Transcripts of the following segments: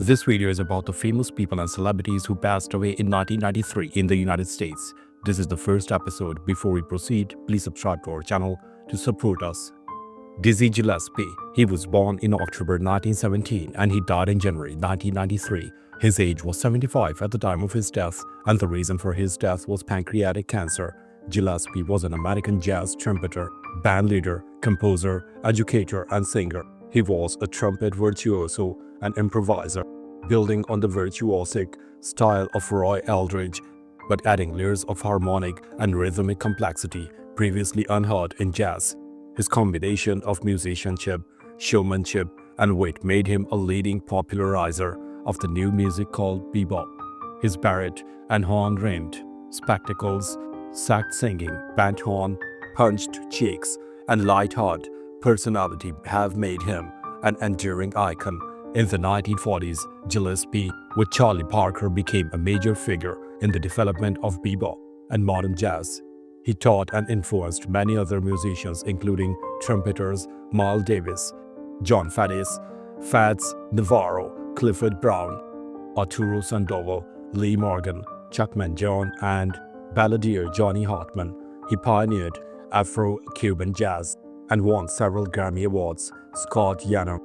This video is about the famous people and celebrities who passed away in 1993 in the United States. This is the first episode. Before we proceed, please subscribe to our channel to support us. Dizzy Gillespie. He was born in October 1917 and he died in January 1993. His age was 75 at the time of his death, and the reason for his death was pancreatic cancer. Gillespie was an American jazz trumpeter, band leader, composer, educator, and singer. He was a trumpet virtuoso and improviser, building on the virtuosic style of Roy Eldridge, but adding layers of harmonic and rhythmic complexity previously unheard in jazz. His combination of musicianship, showmanship, and wit made him a leading popularizer of the new music called bebop. His barrette and horn-rimmed spectacles, sax singing, bent horn, punched cheeks, and light-hearted personality have made him an enduring icon. In the 1940s, Gillespie, with Charlie Parker, became a major figure in the development of bebop and modern jazz. He taught and influenced many other musicians, including trumpeters Miles Davis, John Fadis, Fats Navarro, Clifford Brown, Arturo Sandoval, Lee Morgan, Chuck Mangione, and balladeer Johnny Hartman. He pioneered Afro-Cuban jazz and won several Grammy Awards. Scott Yanow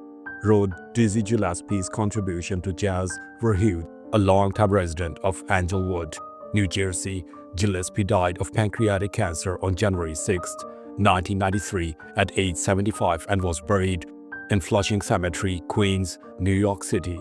wrote Dizzy Gillespie's contribution to jazz were huge. A long-time resident of Englewood, New Jersey, Gillespie died of pancreatic cancer on January 6, 1993 at age 75 and was buried in Flushing Cemetery, Queens, New York City.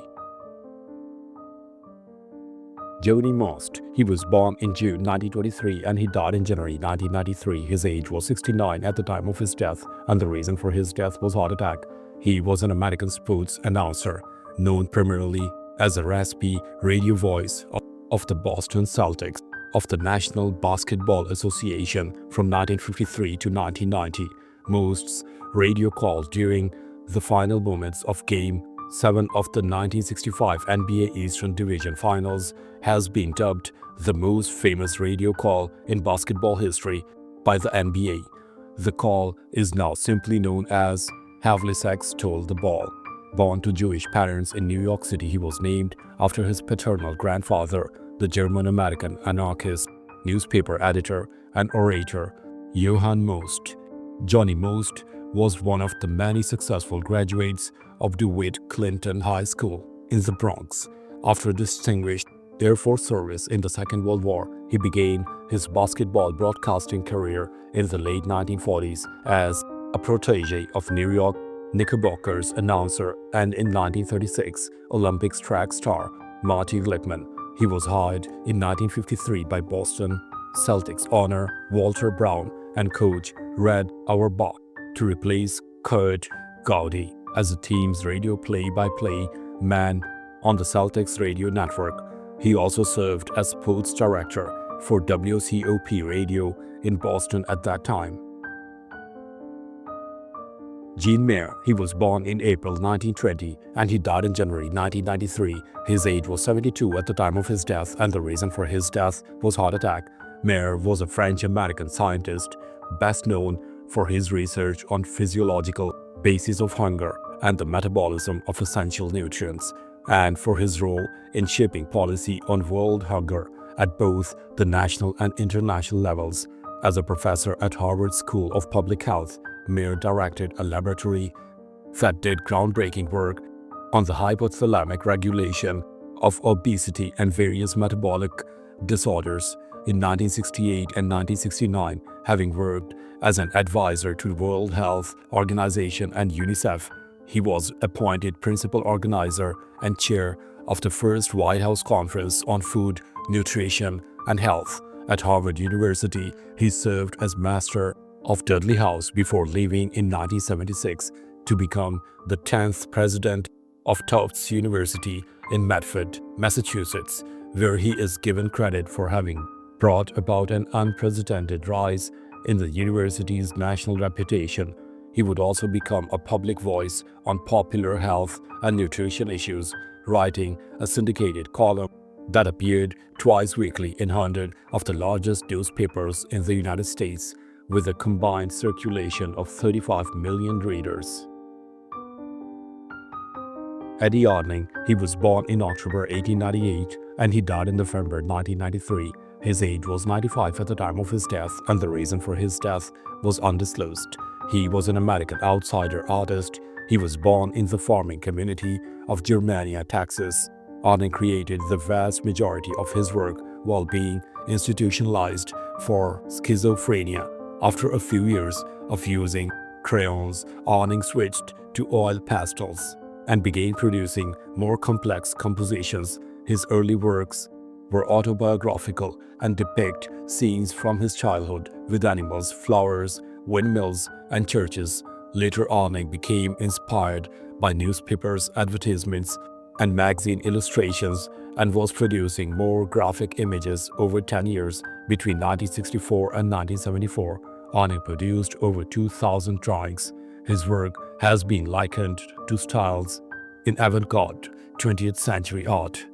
Johnny Most. He was born in June 1923 and he died in January 1993. His age was 69 at the time of his death, and the reason for his death was heart attack. He was an American sports announcer, known primarily as a raspy radio voice of the Boston Celtics of the National Basketball Association from 1953 to 1990. Most's radio calls during the final moments of Game 7 of the 1965 NBA Eastern Division Finals has been dubbed the most famous radio call in basketball history by the NBA. The call is now simply known as Havlicek Stole the Ball. Born to Jewish parents in New York City, he was named after his paternal grandfather, the German-American anarchist, newspaper editor, and orator Johann Most. Johnny Most was one of the many successful graduates of DeWitt Clinton High School in the Bronx. After a distinguished Air Force service in the Second World War, he began his basketball broadcasting career in the late 1940s as a protege of New York Knickerbockers announcer and in 1936 Olympics track star Marty Glickman. He was hired in 1953 by Boston Celtics owner Walter Brown and coach Red Auerbach to replace Kurt Gowdy as the team's radio play-by-play man on the Celtics radio network. He also served as sports director for WCOP Radio in Boston at that time. Gene Mayer. He was born in April 1920 and he died in January 1993. His age was 72 at the time of his death, and the reason for his death was heart attack. Mayer was a French-American scientist, best known for his research on physiological basis of hunger and the metabolism of essential nutrients, and for his role in shaping policy on world hunger at both the national and international levels. As a professor at Harvard School of Public Health, Mayer directed a laboratory that did groundbreaking work on the hypothalamic regulation of obesity and various metabolic disorders. In 1968 and 1969, having worked as an advisor to the World Health Organization and UNICEF, he was appointed principal organizer and chair of the first White House Conference on Food, Nutrition, and Health. At Harvard University, he served as master of Dudley House before leaving in 1976 to become the 10th president of Tufts University in Medford, Massachusetts, where he is given credit for having brought about an unprecedented rise in the university's national reputation. He would also become a public voice on popular health and nutrition issues, writing a syndicated column that appeared twice weekly in 100 of the largest newspapers in the United States, with a combined circulation of 35 million readers. Eddie Arning, he was born in October 1898 and he died in November 1993. His age was 95 at the time of his death, and the reason for his death was undisclosed. He was an American outsider artist. He was born in the farming community of Germania, Texas. Arning created the vast majority of his work while being institutionalized for schizophrenia. After a few years of using crayons, Arning switched to oil pastels and began producing more complex compositions. His early works were autobiographical and depict scenes from his childhood with animals, flowers, windmills, and churches. Later, Arning became inspired by newspapers, advertisements, and magazine illustrations and was producing more graphic images over 10 years. Between 1964 and 1974, Arning produced over 2,000 drawings. His work has been likened to styles in avant-garde 20th century art.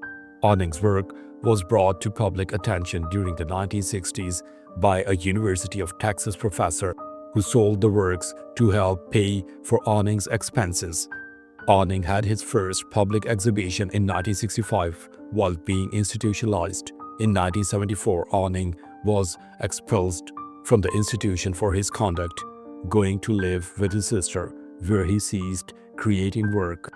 Arning's work was brought to public attention during the 1960s by a University of Texas professor who sold the works to help pay for Arning's expenses. Arning had his first public exhibition in 1965 while being institutionalized. In 1974, Arning was expelled from the institution for his conduct, going to live with his sister, where he ceased creating work.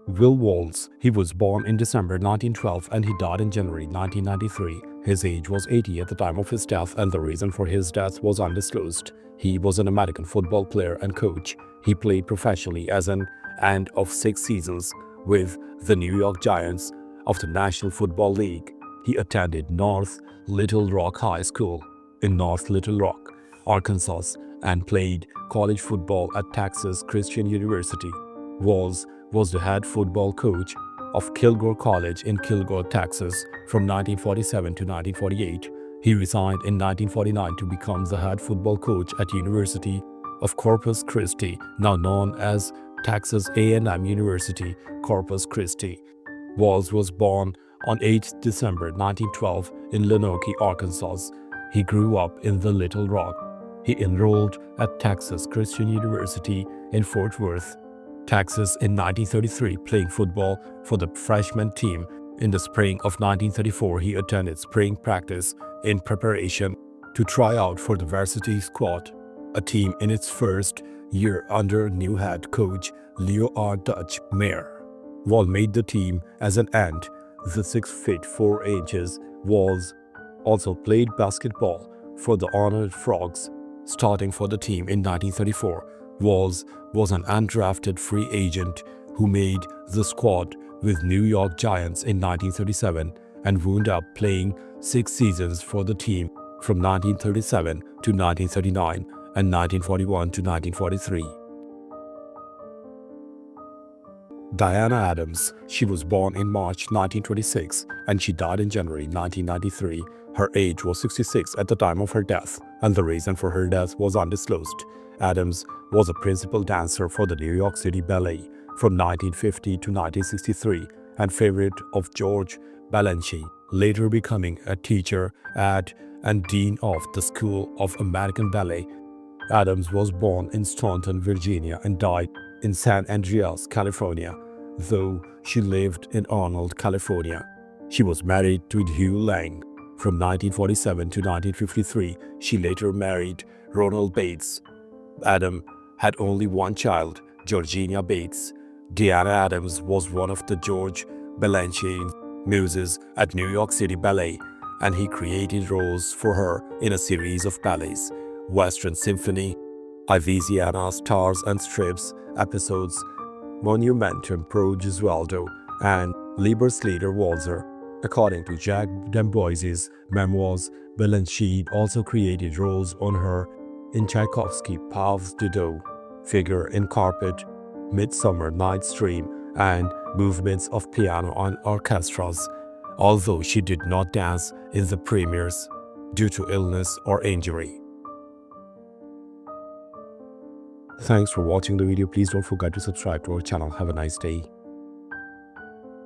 Will Walls, he was born in December 1912 and he died in January 1993. His age was 80 at the time of his death, and the reason for his death was undisclosed. He was an American football player and coach. He played professionally as an end of 6 seasons with the New York Giants of the National Football League. He attended North Little Rock High School in North Little Rock, Arkansas, and played college football at Texas Christian University. Walls was the head football coach of Kilgore College in Kilgore, Texas from 1947 to 1948. He resigned in 1949 to become the head football coach at University of Corpus Christi, now known as Texas A&M University, Corpus Christi. Walls was born on 8 December 1912 in Lenoke, Arkansas. He grew up in the Little Rock. He enrolled at Texas Christian University in Fort Worth, Texas in 1933, playing football for the freshman team. In the spring of 1934, he attended spring practice in preparation to try out for the varsity squad, a team in its first year under new head coach Leo R. Dutch Mayer. Wall made the team as an end. The 6 feet 4 inches Walls also played basketball for the Honored Frogs. Starting for the team in 1934, Walls was an undrafted free agent who made the squad with New York Giants in 1937 and wound up playing 6 seasons for the team from 1937 to 1939 and 1941 to 1943. Diana Adams, she was born in March 1926 and she died in January 1993. Her age was 66 at the time of her death, and the reason for her death was undisclosed. Adams was a principal dancer for the New York City Ballet from 1950 to 1963 and favorite of George Balanchine, later becoming a teacher at and dean of the School of American Ballet. Adams was born in Staunton, Virginia and died in San Andreas, California, though she lived in Arnold, California. She was married to Hugh Lang. From 1947 to 1953, she later married Ronald Bates. Adam had only one child, Georgina Bates. Diana Adams was one of the George Balanchine's muses at New York City Ballet, and he created roles for her in a series of ballets, Western Symphony, Ivesiana Stars and Strips episodes, Monumentum Pro Gesualdo, and Lieberslieder Walzer. According to Jack Demboise's memoirs, Balanchine also created roles on her in Tchaikovsky's Pas de Deux, Figure in Carpet, Midsummer Night's Dream, and movements of piano and orchestras, although she did not dance in the premieres due to illness or injury. Thanks for watching the video. Please don't forget to subscribe to our channel. Have a nice day.